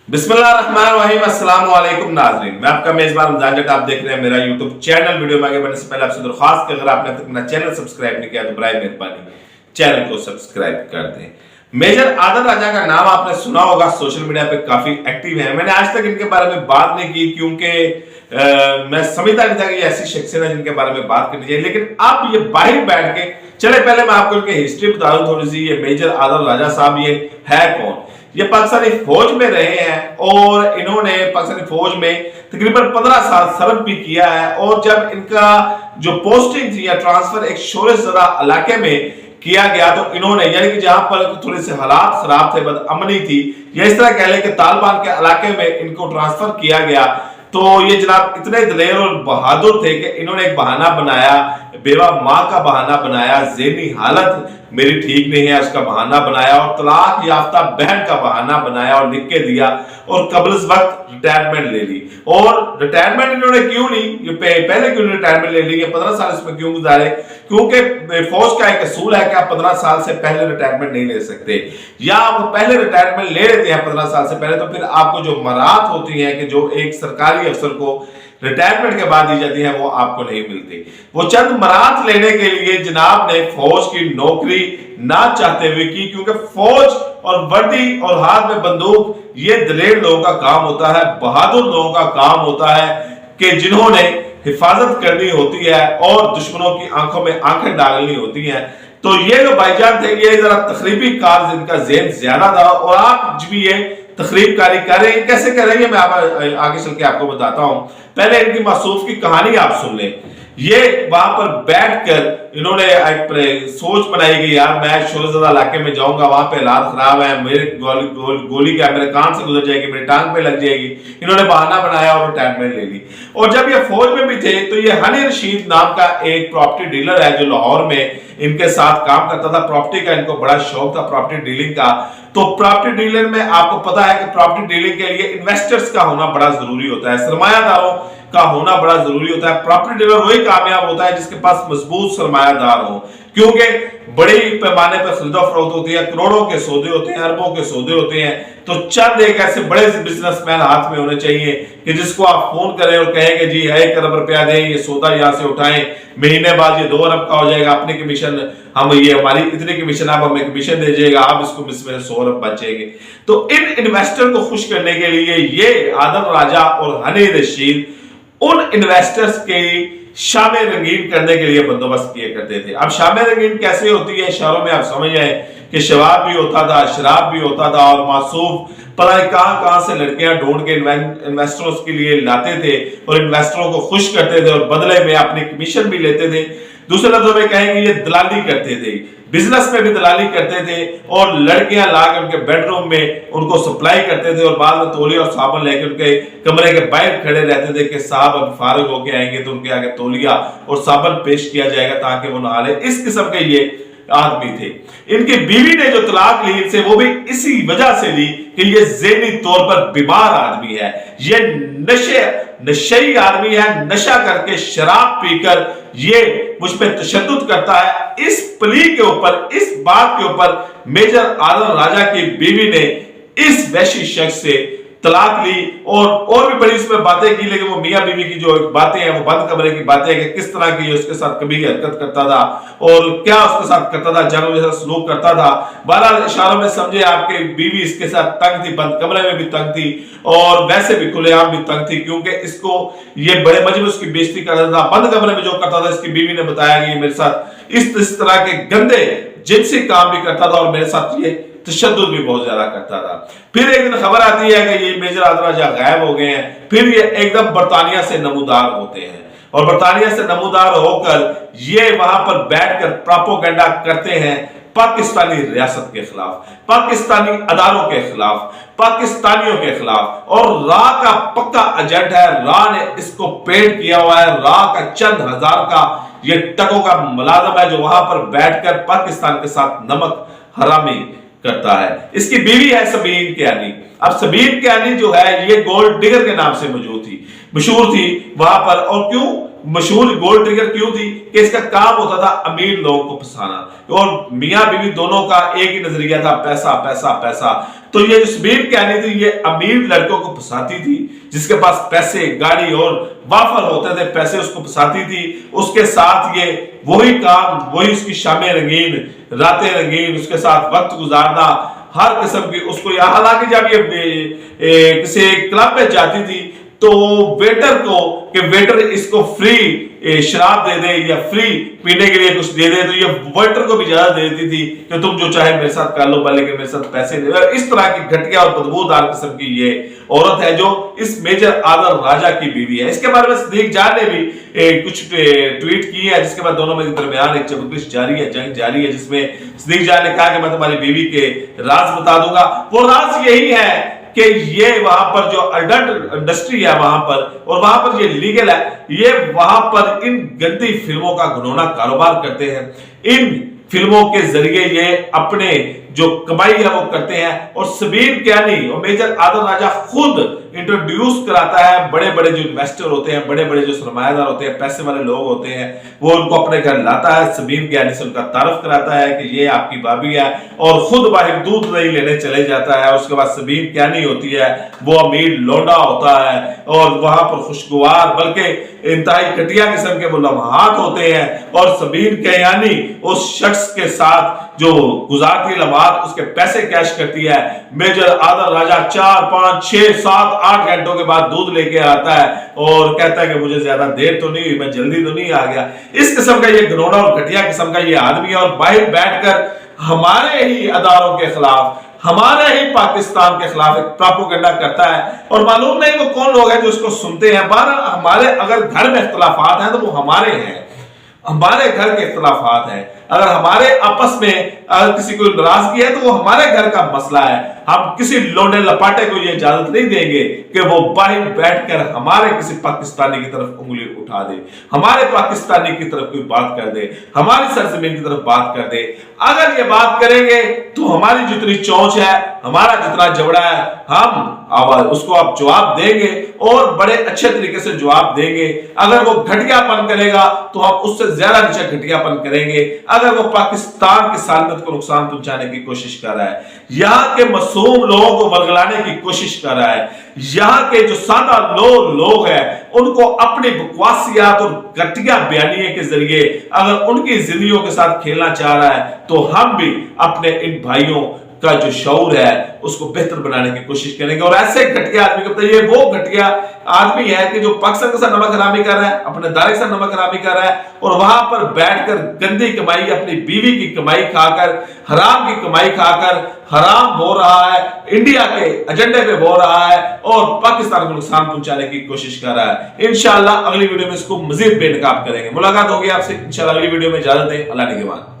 बिस्मिल्लाहिर्रहमानिर्रहीम। अस्सलाम वालेकुम नाज़रीन, मैं आपका मेजबान रमजान जट। आप देख रहे हैं मेरा यूट्यूब चैनल। वीडियो में आगे बढ़ने से पहले आपसे दरख्वास्त कि अगर आपने अब तक मेरा चैनल सब्सक्राइब नहीं किया तो बराए मेहरबानी चैनल को सब्सक्राइब कर दें। मेजर आदर राजा का नाम आपने सुना होगा, सोशल मीडिया पे काफी एक्टिव है। मैंने आज तक इनके बारे में बात नहीं की क्योंकि मैं समझता नहीं था कि ये ऐसी शख्सियत है जिनके बारे में बात करनी चाहिए, लेकिन अब ये बाहर बैठ के चले पहले मैं आपको इनकी हिस्ट्री बता दूं थोड़ी सी। ये मेजर आदर राजा साहब ये है कौन? ये पाकिस्तानी फौज में रहे हैं और इन्होंने पाकिस्तानी फौज में तकरीबन 15 साल सर्व भी किया है। और जब इनका जो पोस्टिंग थी या ट्रांसफर एक शोर ज़दा इलाके में किया गया तो इन्होंने, यानी कि जहां पर थोड़े से हालात खराब थे, बदअमनी थी, या इस तरह कह लें कि तालिबान के इलाके में इनको ट्रांसफर किया गया, तो ये जनाब इतने दिलेर और बहादुर थे कि इन्होंने एक बहाना बनाया, बेवा माँ का बहाना बनाया, ज़हनी हालत मेरी ठीक नहीं है उसका बहाना बनाया, और तलाक याफ्ता बहन का बहाना बनाया और लिख के दिया, और कबल वक्त रिटायरमेंट ले ली। और रिटायरमेंट इन्होंने क्यों ली, ये पहले क्यों रिटायरमेंट ले ली, 15 साल इसमें क्यों गुजारे? क्योंकि फौज का एक असूल है कि आप 15 साल से पहले रिटायरमेंट नहीं ले सकते, या आप पहले रिटायरमेंट ले लेते हैं 15 साल से पहले तो फिर आपको जो मराहत होती है कि जो एक सरकारी अफसर को रिटायरमेंट के बाद दी जाती है वो आपको नहीं मिलती। वो चंद मराहत लेने के लिए जनाब ने फौज की नौकरी ना चाहते हुए की, क्योंकि फौज और वर्दी और हाथ में बंदूक ये दलेर लोगों का काम होता है, बहादुर लोगों का काम होता है कि जिन्होंने हिफाजत करनी होती है और दुश्मनों की आंखों में आंखें डालनी होती हैं। तो ये जो भाईजान थे ये जरा तखरीबी कार जिनका ज़हन ज्यादा था, और आप भी ये तखरीब कारी कर रहे हैं। कैसे कर रही है मैं आगे चल के आपको बताता हूं। पहले इनकी मासूफ की कहानी आप सुन लें। ये वहां पर बैठकर इन्होंने एक सोच बनाई कि यार मैं शोरज़दा इलाके में जाऊंगा, वहां पे हालात खराब है, मेरे गोली क्या मेरे कान से गुजर जाएगी, मेरे टांग पे लग जाएगी। इन्होंने बहाना बनाया और रिटायरमेंट ले ली। और जब ये फौज में भी थे तो ये हनी रशीद नाम का एक प्रॉपर्टी डीलर है जो लाहौर में इनके साथ काम करता था। प्रॉपर्टी का इनको बड़ा शौक था, प्रॉपर्टी डीलिंग का। तो प्रॉपर्टी डीलर में आपको पता है कि प्रॉपर्टी डीलिंग के लिए इन्वेस्टर्स का होना बड़ा जरूरी होता है, सरमायादारों का होना बड़ा जरूरी होता है। प्रॉपर्टी डीलर वही कामयाब होता है जिसके पास मजबूत सरमायादार हो, क्योंकि बड़ी पैमाने पर खरीदो फरोख्त होती है, करोड़ों के सौदे होते हैं, अरबों के सौदे होते हैं। तो चंद एक ऐसे बड़े बिजनेसमैन हाथ में होने चाहिए कि जिसको आप फोन करें और कहें कि जी है 1 अरब रुपया दें, ये सौदा यहां से उठाएं, महीने बाद ये 2 अरब का हो जाएगा, अपनी कमीशन हम ये हमारी इतनी कमीशन आप हमें कमीशन दे जाएगा, आप इसको इसमें 100 अरब बचेंगे। तो इन इन्वेस्टर को खुश करने के लिए ये आदम राजा और हनी रशीद उन इन्वेस्टर्स के शामें रंगीन करने के लिए बंदोबस्त किए करते थे। अब शामें रंगीन कैसे होती है शहरों में, आप समझ आए कि शराब भी होता था, शराब भी होता था, और मासूफ पता नहीं कहां से लड़कियां ढूंढ के इन्वेस्टर्स के लिए लाते थे और इन्वेस्टरों को खुश करते थे और बदले में अपनी कमीशन भी लेते थे। दूसरे लफ्जों में कहेंगे ये दलाली करते थे, बिजनेस में भी दलाली करते थे, और लड़कियां लाकर उनके बेडरूम में उनको सप्लाई करते थे और बाद में तौलिया और साबुन लेकर उनके कमरे के बाहर खड़े रहते थे कि साहब अब फारिग होके आएंगे तो उनके आगे तौलिया और साबुन पेश किया जाएगा ताकि वो नहा ले। इस किस्म के ये आदमी थे। इनकी बीवी ने जो तलाक ली इनसे वो भी इसी वजह से ली कि ये ज़हनी तौर पर बीमार आदमी है, ये नशेई आदमी है, नशा करके शराब पीकर ये मुझ पर तशद्दुद करता है। इस प्ली के ऊपर, इस बात के ऊपर मेजर आदम राजा की बीवी ने इस वैशी शख्स से तलाक ली और भी बड़ी उसमें बातें की, लेकिन वो मियां बीवी की जो बातें हैं वो बंद कमरे की बातें हैं कि किस तरह की उसके साथ कभी हरकत करता था और क्या उसके साथ करता था, जानवर जैसा सलूक करता था। 12 इशारों में समझे आपके बीवी इसके साथ तंग थी, बंद कमरे में भी तंग थी और वैसे भी खुलेआम भी तंग थी, क्योंकि इसको ये बड़े मजे में उसकी बेइज्जती करता था। बंद कमरे में जो करता था इसकी बीवी ने बताया कि मेरे साथ इस तरह के गंदे जिनसी काम भी करता था और मेरे साथ ये तशद्दुद भी बहुत ज्यादा करता था। फिर एक दिन खबर आती है कि ये मेजर आदम राजा गायब हो गए हैं। फिर ये एकदम बरतानिया से नमूदार होते हैं और बरतानिया से नमूदार होकर ये वहां पर बैठकर प्रोपेगेंडा करते हैं पाकिस्तानी रियासत के खिलाफ, पाकिस्तानी अदारों के खिलाफ, पाकिस्तानियों के खिलाफ। और रा का पक्का एजेंट है, रा ने इसको पेड किया हुआ है। रा का चंद हजार का ये टकों का मुलाजम है जो वहां पर बैठकर पाकिस्तान के साथ नमक हरामी करता है। इसकी बीवी है सबीन कियानी। अब सबीन कियानी जो है ये गोल्ड डिगर के नाम से मशहूर थी वहां पर। और क्यों मशहूर गोल्ड डिगर क्यों थी कि इसका काम होता था अमीर लोगों को फंसाना, और मियां बीवी दोनों का एक ही नजरिया था पैसा पैसा पैसा। تو یہ جو سبیر کیانی تھی یہ امیر لڑکوں کو پھنساتی تھی، جس کے پاس پیسے، گاڑی اور وافر ہوتے تھے، پیسے اس کو پھنساتی تھی، اس کے ساتھ یہ وہی کام، وہی اس کی شامیں رنگین، راتیں رنگین، اس کے ساتھ وقت گزارنا، ہر قسم کی اس کو، حالانکہ جب یہ کسی کلب میں جاتی تھی تو ویٹر کو، کہ ویٹر اس کو فری شراب دے دے یا فری پینے کے لیے کچھ دے دے، تو یہ ویٹر کو بھی اجازت دے دیتی تھی کہ تم جو چاہے میرے ساتھ کر لو، لیکن میرے ساتھ پیسے دے دو۔ اس طرح کی گھٹیا اور بدبودار قسم کی یہ عورت ہے جو اس میجر آدر راجہ کی بیوی ہے۔ اس کے بارے میں صدیق جان نے بھی کچھ ٹویٹ کی ہے، جس کے بعد دونوں میں درمیان ایک چبکش جاری ہے، جنگ جاری ہے، جس میں صدیق جان نے کہا کہ میں تمہاری بیوی کے راز بتا دوں گا۔ وہ راز یہی ہے کہ یہ وہاں پر جو ایڈلٹ انڈسٹری ہے وہاں پر، اور وہاں پر یہ لیگل ہے، یہ وہاں پر ان گندی فلموں کا گھنونا کاروبار کرتے ہیں، ان فلموں کے ذریعے یہ اپنے جو کمائی ہے وہ کرتے ہیں۔ اور سبیر کیانی اور میجر آدر راجہ خود انٹروڈیوس کراتا ہے، بڑے بڑے جو انویسٹر ہوتے ہیں، بڑے بڑے جو سرمایہ دار ہوتے ہیں، پیسے والے لوگ ہوتے ہیں، وہ ان کو اپنے گھر لاتا ہے، سبیر کیانی سے ان کا تعارف کراتا ہے کہ یہ آپ کی بھابھی ہے، اور خود باہر دودھ نہیں لینے چلے جاتا ہے۔ اس کے بعد سبیر کیانی ہوتی ہے، وہ امیر لونڈا ہوتا ہے، اور وہاں پر خوشگوار بلکہ انتہائی گھٹیا قسم کے وہ لمحات ہوتے ہیں، اور سبیر کیانی اس شخص کے ساتھ جو گزارتی لمحات، اس کے پیسے کیش کرتی ہے۔ میجر آدر راجہ 4 5 6 7 8 گھنٹوں کے بعد دودھ لے کے آتا ہے اور کہتا ہے کہ مجھے زیادہ دیر تو نہیں ہوئی، میں جلدی تو نہیں آ گیا۔ اس قسم کا یہ گھنونا اور گھٹیا قسم کا یہ آدمی ہے، اور باہر بیٹھ کر ہمارے ہی اداروں کے خلاف، ہمارے ہی پاکستان کے خلاف ایک پراپوگنڈا کرتا ہے، اور معلوم نہیں وہ کون لوگ ہیں جو اس کو سنتے ہیں۔ بہرحال ہمارے اگر گھر میں اختلافات ہیں تو وہ ہمارے ہیں، ہمارے گھر کے اختلافات ہیں۔ اگر ہمارے آپس میں اگر کسی کو ناراضگی ہے تو وہ ہمارے گھر کا مسئلہ ہے۔ ہم کسی لونڈے لپاٹے کو یہ اجازت نہیں دیں گے کہ وہ باہر بیٹھ کر ہمارے کسی پاکستانی کی طرف انگلی اٹھا دے، ہمارے پاکستانی کی طرف کوئی بات کر دے، ہماری سرزمین کی طرف بات کر دے۔ اگر یہ بات کریں گے تو ہماری جتنی چونچ ہے، ہمارا جتنا جبڑا ہے، ہم اس کو آپ جواب دیں گے، اور بڑے اچھے طریقے سے جواب دیں گے۔ اگر وہ گھٹیا پن کرے گا تو ہم اس سے زیادہ نیچے گھٹیا پن کریں گے۔ اگر وہ پاکستان کی سالمیت کو نقصان پہنچانے کی کوشش کر رہا ہے، یہاں کے معصوم لوگوں کو ورگلانے کی کوشش کر رہا ہے، یہاں کے جو سادہ لوگ ہیں ان کو اپنی بکواسیات اور گھٹیا بیانیے کے ذریعے اگر ان کی زندگیوں کے ساتھ کھیلنا چاہ رہا ہے، تو ہم بھی اپنے ان بھائیوں کا جو شعور ہے اس کو بہتر بنانے کی کوشش کریں گے۔ اور ایسے گھٹیا آدمی کو بتائیے، وہ گھٹیا آدمی ہے کہ جو پاکستان کے ساتھ نمک حرامی کر رہا ہے، اپنے دارے کے ساتھ نمک حرامی کر رہا ہے، اور وہاں پر بیٹھ کر گندی کمائی، اپنی بیوی کی کمائی کھا کر، حرام کی کمائی کھا کر حرام بو رہا ہے، انڈیا کے ایجنڈے پہ بو رہا ہے، اور پاکستان کو نقصان پہنچانے کی کوشش کر رہا ہے۔ انشاءاللہ اگلی ویڈیو میں اس کو مزید بے نقاب کریں گے۔ ملاقات ہوگی آپ سے انشاءاللہ اگلی ویڈیو میں۔ اجازت دیں، اللہ نگہبان۔